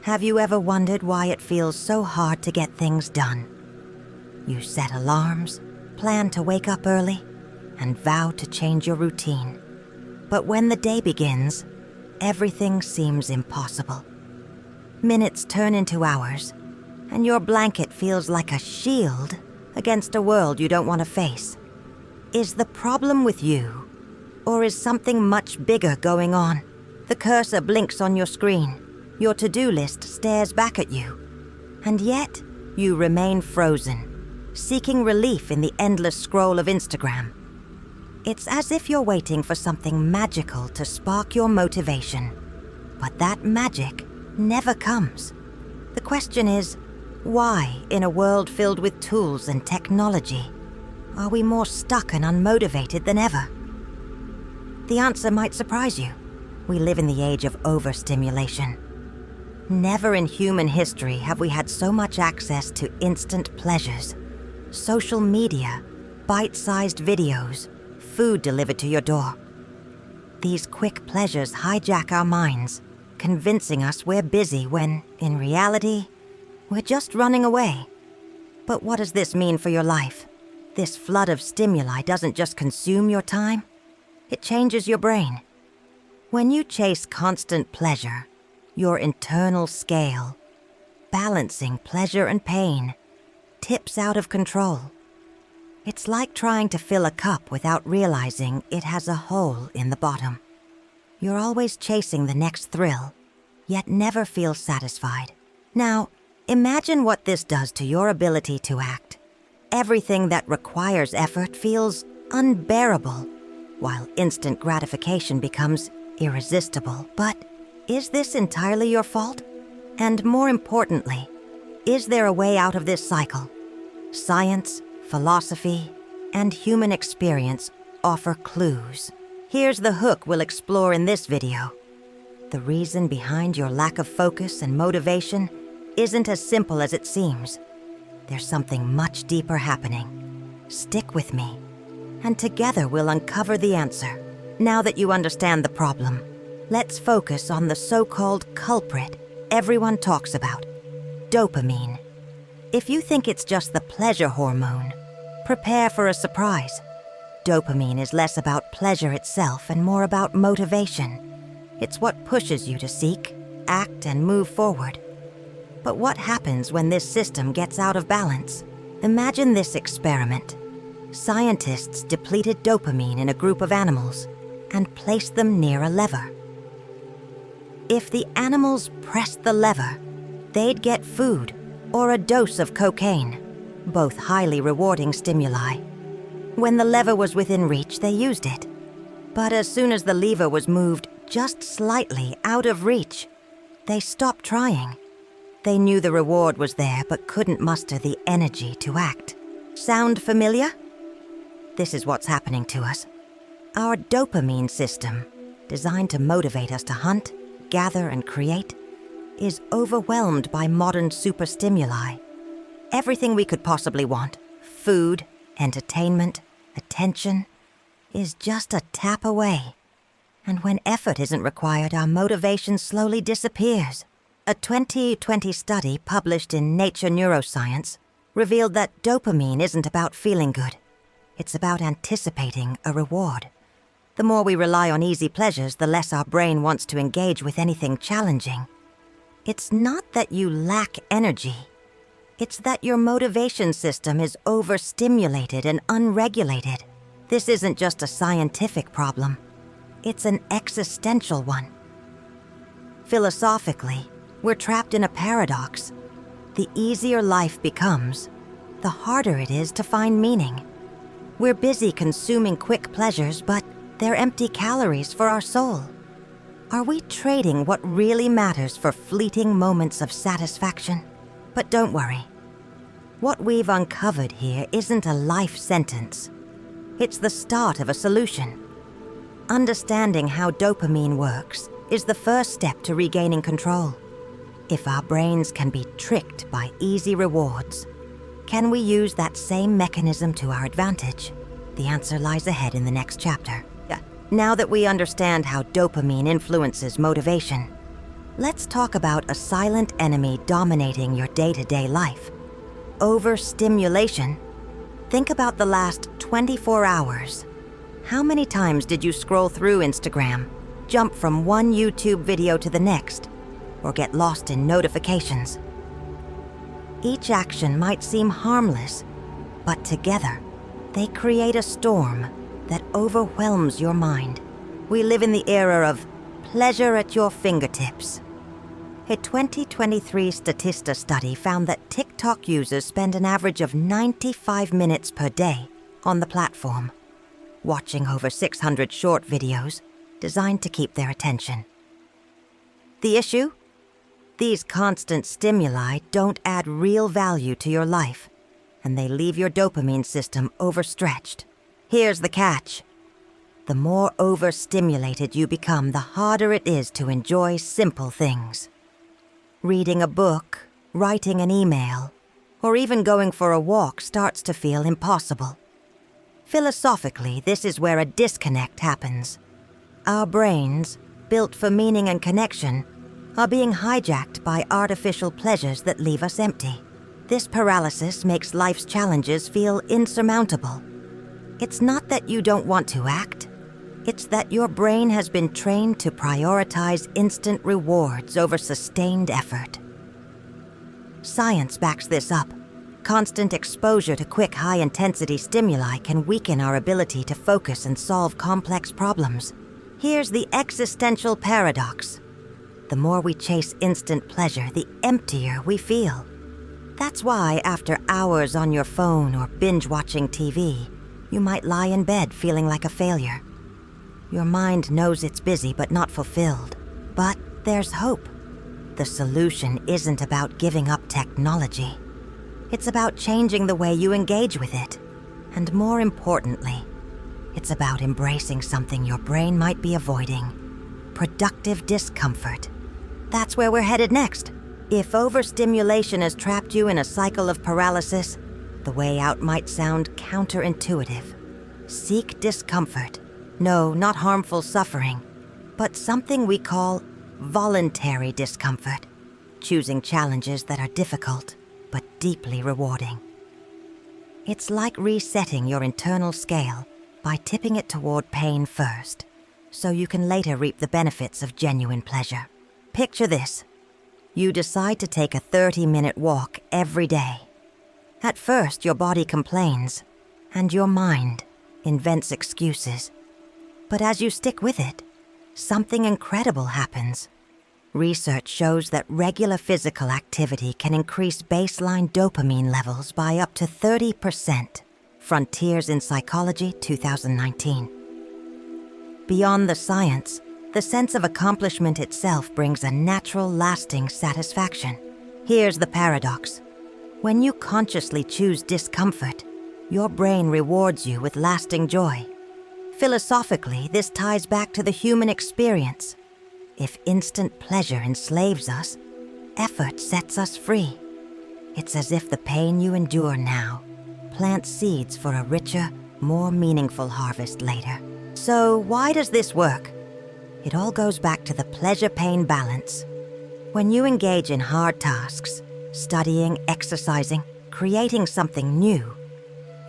Have you ever wondered why it feels so hard to get things done? You set alarms, plan to wake up early, and vow to change your routine. But when the day begins, everything seems impossible. Minutes turn into hours, and your blanket feels like a shield against a world you don't want to face. Is the problem with you, or is something much bigger going on? The cursor blinks on your screen. Your to-do list stares back at you. And yet, you remain frozen, seeking relief in the endless scroll of Instagram. It's as if you're waiting for something magical to spark your motivation. But that magic never comes. The question is, why, in a world filled with tools and technology, are we more stuck and unmotivated than ever? The answer might surprise you. We live in the age of overstimulation. Never in human history have we had so much access to instant pleasures. Social media, bite-sized videos, food delivered to your door. These quick pleasures hijack our minds, convincing us we're busy when, in reality, we're just running away. But what does this mean for your life? This flood of stimuli doesn't just consume your time, it changes your brain. When you chase constant pleasure, your internal scale, balancing pleasure and pain, tips out of control. It's like trying to fill a cup without realizing it has a hole in the bottom. You're always chasing the next thrill, yet never feel satisfied. Now, imagine what this does to your ability to act. Everything that requires effort feels unbearable, while instant gratification becomes irresistible. But is this entirely your fault? And more importantly, is there a way out of this cycle? Science, philosophy, and human experience offer clues. Here's the hook we'll explore in this video. The reason behind your lack of focus and motivation isn't as simple as it seems. There's something much deeper happening. Stick with me, and together we'll uncover the answer. Now that you understand the problem, let's focus on the so-called culprit everyone talks about, dopamine. If you think it's just the pleasure hormone, prepare for a surprise. Dopamine is less about pleasure itself and more about motivation. It's what pushes you to seek, act, and move forward. But what happens when this system gets out of balance? Imagine this experiment. Scientists depleted dopamine in a group of animals and placed them near a lever. If the animals pressed the lever, they'd get food or a dose of cocaine, both highly rewarding stimuli. When the lever was within reach, they used it. But as soon as the lever was moved just slightly out of reach, they stopped trying. They knew the reward was there but couldn't muster the energy to act. Sound familiar? This is what's happening to us. Our dopamine system, designed to motivate us to hunt, gather, and create, is overwhelmed by modern superstimuli. Everything we could possibly want, food, entertainment, attention, is just a tap away. And when effort isn't required, our motivation slowly disappears. A 2020 study published in Nature Neuroscience revealed that dopamine isn't about feeling good. It's about anticipating a reward. The more we rely on easy pleasures, the less our brain wants to engage with anything challenging. It's not that you lack energy. It's that your motivation system is overstimulated and unregulated. This isn't just a scientific problem. It's an existential one. Philosophically, we're trapped in a paradox. The easier life becomes, the harder it is to find meaning. We're busy consuming quick pleasures, but they're empty calories for our soul. Are we trading what really matters for fleeting moments of satisfaction? But don't worry. What we've uncovered here isn't a life sentence. It's the start of a solution. Understanding how dopamine works is the first step to regaining control. If our brains can be tricked by easy rewards, can we use that same mechanism to our advantage? The answer lies ahead in the next chapter. Now that we understand how dopamine influences motivation, Let's talk about a silent enemy dominating your day-to-day life. Overstimulation. Think about the last 24 hours. How many times did you scroll through Instagram, jump from one YouTube video to the next, or get lost in notifications? Each action might seem harmless, but together, they create a storm that overwhelms your mind. We live in the era of pleasure at your fingertips. A 2023 Statista study found that TikTok users spend an average of 95 minutes per day on the platform, watching over 600 short videos designed to keep their attention. The issue? These constant stimuli don't add real value to your life, and they leave your dopamine system overstretched. Here's the catch. The more overstimulated you become, the harder it is to enjoy simple things. Reading a book, writing an email, or even going for a walk starts to feel impossible. Philosophically, this is where a disconnect happens. Our brains, built for meaning and connection, are being hijacked by artificial pleasures that leave us empty. This paralysis makes life's challenges feel insurmountable. It's not that you don't want to act. It's that your brain has been trained to prioritize instant rewards over sustained effort. Science backs this up. Constant exposure to quick, high-intensity stimuli can weaken our ability to focus and solve complex problems. Here's the existential paradox. The more we chase instant pleasure, the emptier we feel. That's why after hours on your phone or binge-watching TV, you might lie in bed feeling like a failure. Your mind knows it's busy but not fulfilled. But there's hope. The solution isn't about giving up technology. It's about changing the way you engage with it. And more importantly, it's about embracing something your brain might be avoiding: productive discomfort. That's where we're headed next. If overstimulation has trapped you in a cycle of paralysis, the way out might sound counterintuitive. Seek discomfort. No, not harmful suffering, but something we call voluntary discomfort. Choosing challenges that are difficult, but deeply rewarding. It's like resetting your internal scale by tipping it toward pain first, so you can later reap the benefits of genuine pleasure. Picture this. You decide to take a 30-minute walk every day. At first, your body complains, and your mind invents excuses. But as you stick with it, something incredible happens. Research shows that regular physical activity can increase baseline dopamine levels by up to 30%. Frontiers in Psychology, 2019. Beyond the science, the sense of accomplishment itself brings a natural, lasting satisfaction. Here's the paradox. When you consciously choose discomfort, your brain rewards you with lasting joy. Philosophically, this ties back to the human experience. If instant pleasure enslaves us, effort sets us free. It's as if the pain you endure now plants seeds for a richer, more meaningful harvest later. So why does this work? It all goes back to the pleasure-pain balance. When you engage in hard tasks, studying, exercising, creating something new,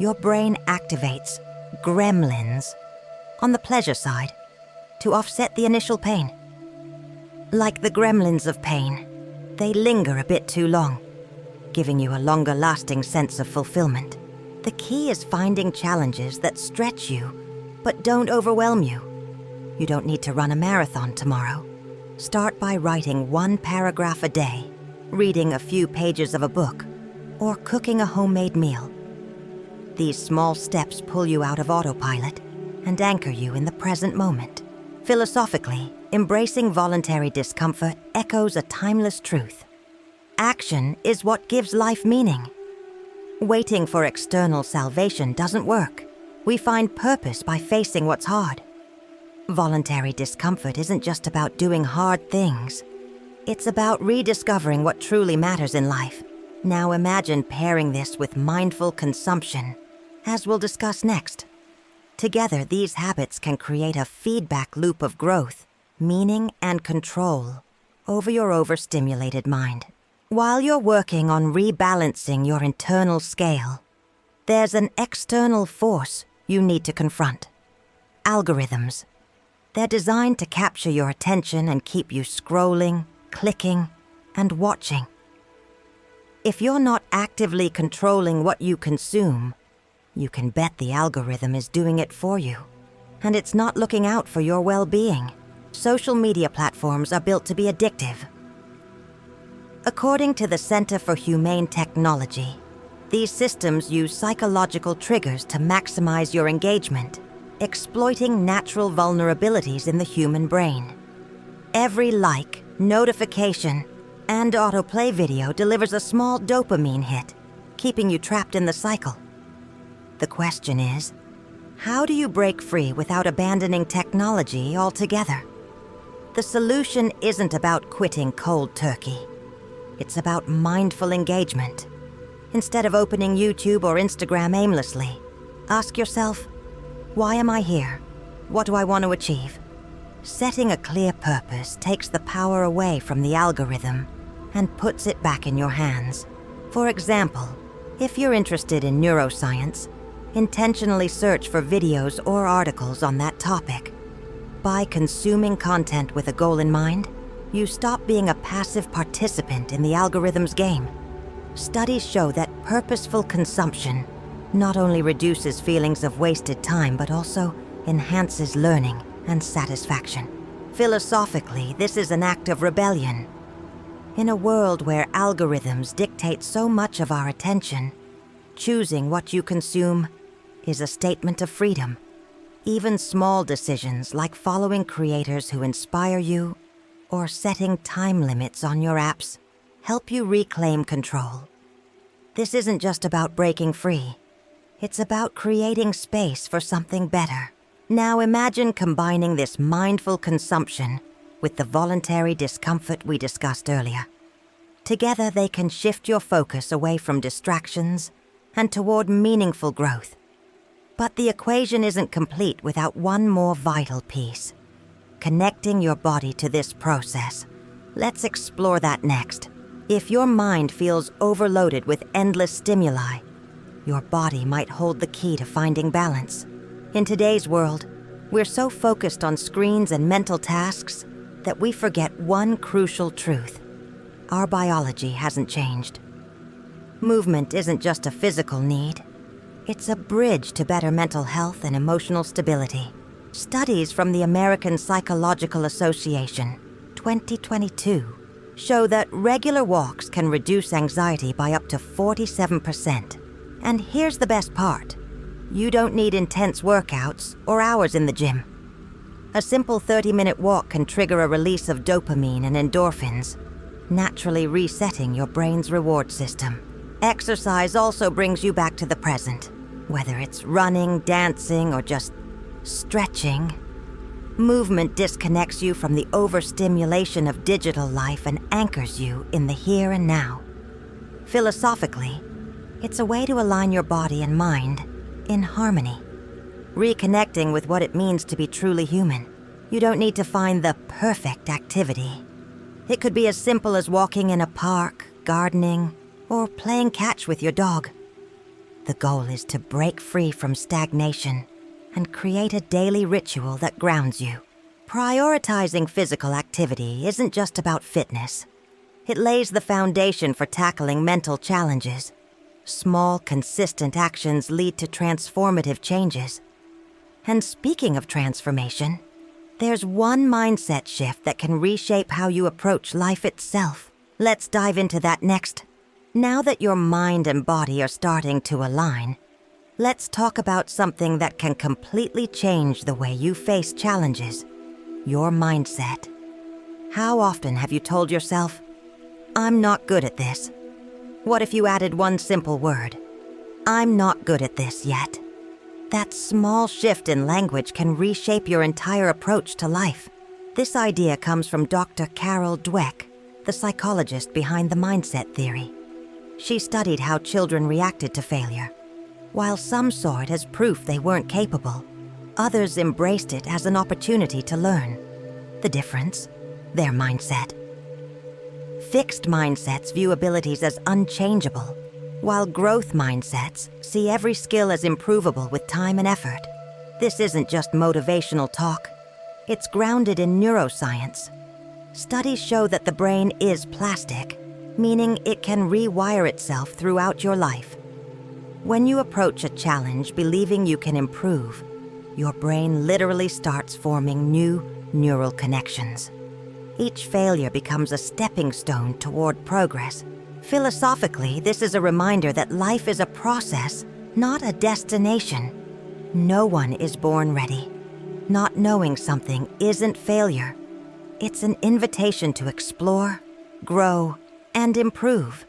your brain activates gremlins on the pleasure side to offset the initial pain. Like the gremlins of pain, they linger a bit too long, giving you a longer-lasting sense of fulfillment. The key is finding challenges that stretch you, but don't overwhelm you. You don't need to run a marathon tomorrow. Start by writing 1 paragraph a day, reading a few pages of a book, or cooking a homemade meal. These small steps pull you out of autopilot and anchor you in the present moment. Philosophically, embracing voluntary discomfort echoes a timeless truth. Action is what gives life meaning. Waiting for external salvation doesn't work. We find purpose by facing what's hard. Voluntary discomfort isn't just about doing hard things. It's about rediscovering what truly matters in life. Now imagine pairing this with mindful consumption, as we'll discuss next. Together, these habits can create a feedback loop of growth, meaning, and control, over your overstimulated mind. While you're working on rebalancing your internal scale, there's an external force you need to confront. Algorithms. They're designed to capture your attention and keep you scrolling, clicking, and watching. If you're not actively controlling what you consume, you can bet the algorithm is doing it for you. And it's not looking out for your well-being. Social media platforms are built to be addictive. According to the Center for Humane Technology, these systems use psychological triggers to maximize your engagement, exploiting natural vulnerabilities in the human brain. Every like, notification, and autoplay video delivers a small dopamine hit, keeping you trapped in the cycle. The question is, how do you break free without abandoning technology altogether? The solution isn't about quitting cold turkey. It's about mindful engagement. Instead of opening YouTube or Instagram aimlessly, ask yourself, why am I here? What do I want to achieve? Setting a clear purpose takes the power away from the algorithm and puts it back in your hands. For example, if you're interested in neuroscience, intentionally search for videos or articles on that topic. By consuming content with a goal in mind, you stop being a passive participant in the algorithm's game. Studies show that purposeful consumption not only reduces feelings of wasted time, but also enhances learning and satisfaction. Philosophically, this is an act of rebellion. In a world where algorithms dictate so much of our attention, choosing what you consume is a statement of freedom. Even small decisions like following creators who inspire you or setting time limits on your apps help you reclaim control. This isn't just about breaking free. It's about creating space for something better. Now imagine combining this mindful consumption with the voluntary discomfort we discussed earlier. Together they can shift your focus away from distractions and toward meaningful growth. But the equation isn't complete without one more vital piece: connecting your body to this process. Let's explore that next. If your mind feels overloaded with endless stimuli, your body might hold the key to finding balance. In today's world, we're so focused on screens and mental tasks that we forget one crucial truth. Our biology hasn't changed. Movement isn't just a physical need. It's a bridge to better mental health and emotional stability. Studies from the American Psychological Association, 2022, show that regular walks can reduce anxiety by up to 47%. And here's the best part. You don't need intense workouts or hours in the gym. A simple 30-minute walk can trigger a release of dopamine and endorphins, naturally resetting your brain's reward system. Exercise also brings you back to the present. Whether it's running, dancing, or just stretching, movement disconnects you from the overstimulation of digital life and anchors you in the here and now. Philosophically, it's a way to align your body and mind in harmony, reconnecting with what it means to be truly human. You don't need to find the perfect activity. It could be as simple as walking in a park, gardening, or playing catch with your dog. The goal is to break free from stagnation and create a daily ritual that grounds you. Prioritizing physical activity isn't just about fitness. It lays the foundation for tackling mental challenges. Small, consistent actions lead to transformative changes. And speaking of transformation, there's one mindset shift that can reshape how you approach life itself. Let's dive into that next. Now that your mind and body are starting to align, let's talk about something that can completely change the way you face challenges: your mindset. How often have you told yourself, "I'm not good at this"? What if you added one simple word? "I'm not good at this yet." That small shift in language can reshape your entire approach to life. This idea comes from Dr. Carol Dweck, the psychologist behind the mindset theory. She studied how children reacted to failure. While some saw it as proof they weren't capable, others embraced it as an opportunity to learn. The difference? Their mindset. Fixed mindsets view abilities as unchangeable, while growth mindsets see every skill as improvable with time and effort. This isn't just motivational talk. It's grounded in neuroscience. Studies show that the brain is plastic, meaning it can rewire itself throughout your life. When you approach a challenge believing you can improve, your brain literally starts forming new neural connections. Each failure becomes a stepping stone toward progress. Philosophically, this is a reminder that life is a process, not a destination. No one is born ready. Not knowing something isn't failure. It's an invitation to explore, grow, and improve.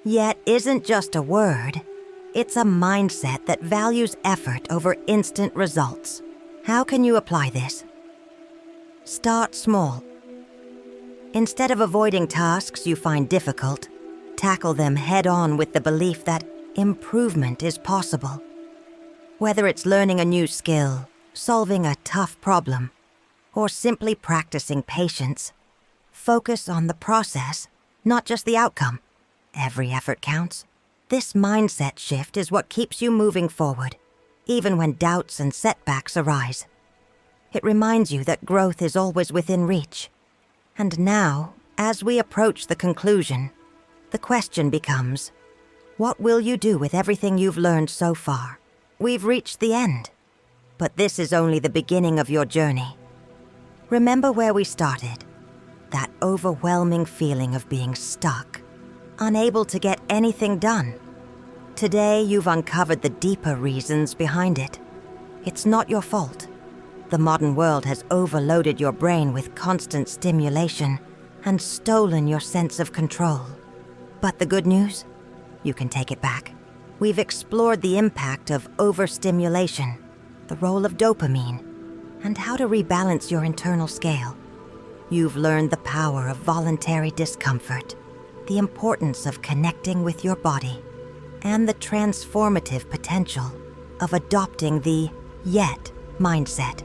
Yet isn't just a word. It's a mindset that values effort over instant results. How can you apply this? Start small. Instead of avoiding tasks you find difficult, tackle them head-on with the belief that improvement is possible. Whether it's learning a new skill, solving a tough problem, or simply practicing patience, focus on the process, not just the outcome. Every effort counts. This mindset shift is what keeps you moving forward, even when doubts and setbacks arise. It reminds you that growth is always within reach. And now, as we approach the conclusion, the question becomes, what will you do with everything you've learned so far? We've reached the end, but this is only the beginning of your journey. Remember where we started, that overwhelming feeling of being stuck, unable to get anything done. Today, you've uncovered the deeper reasons behind it. It's not your fault. The modern world has overloaded your brain with constant stimulation and stolen your sense of control. But the good news? You can take it back. We've explored the impact of overstimulation, the role of dopamine, and how to rebalance your internal scale. You've learned the power of voluntary discomfort, the importance of connecting with your body, and the transformative potential of adopting the yet mindset.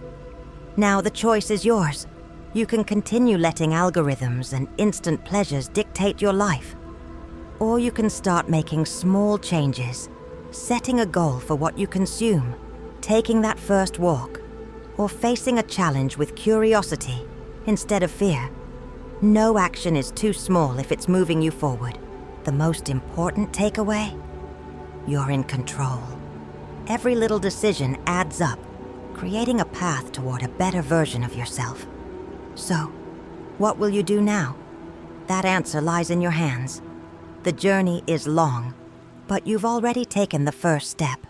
Now the choice is yours. You can continue letting algorithms and instant pleasures dictate your life. Or you can start making small changes, setting a goal for what you consume, taking that first walk, or facing a challenge with curiosity instead of fear. No action is too small if it's moving you forward. The most important takeaway? You're in control. Every little decision adds up, creating a path toward a better version of yourself. So, what will you do now? That answer lies in your hands. The journey is long, but you've already taken the first step.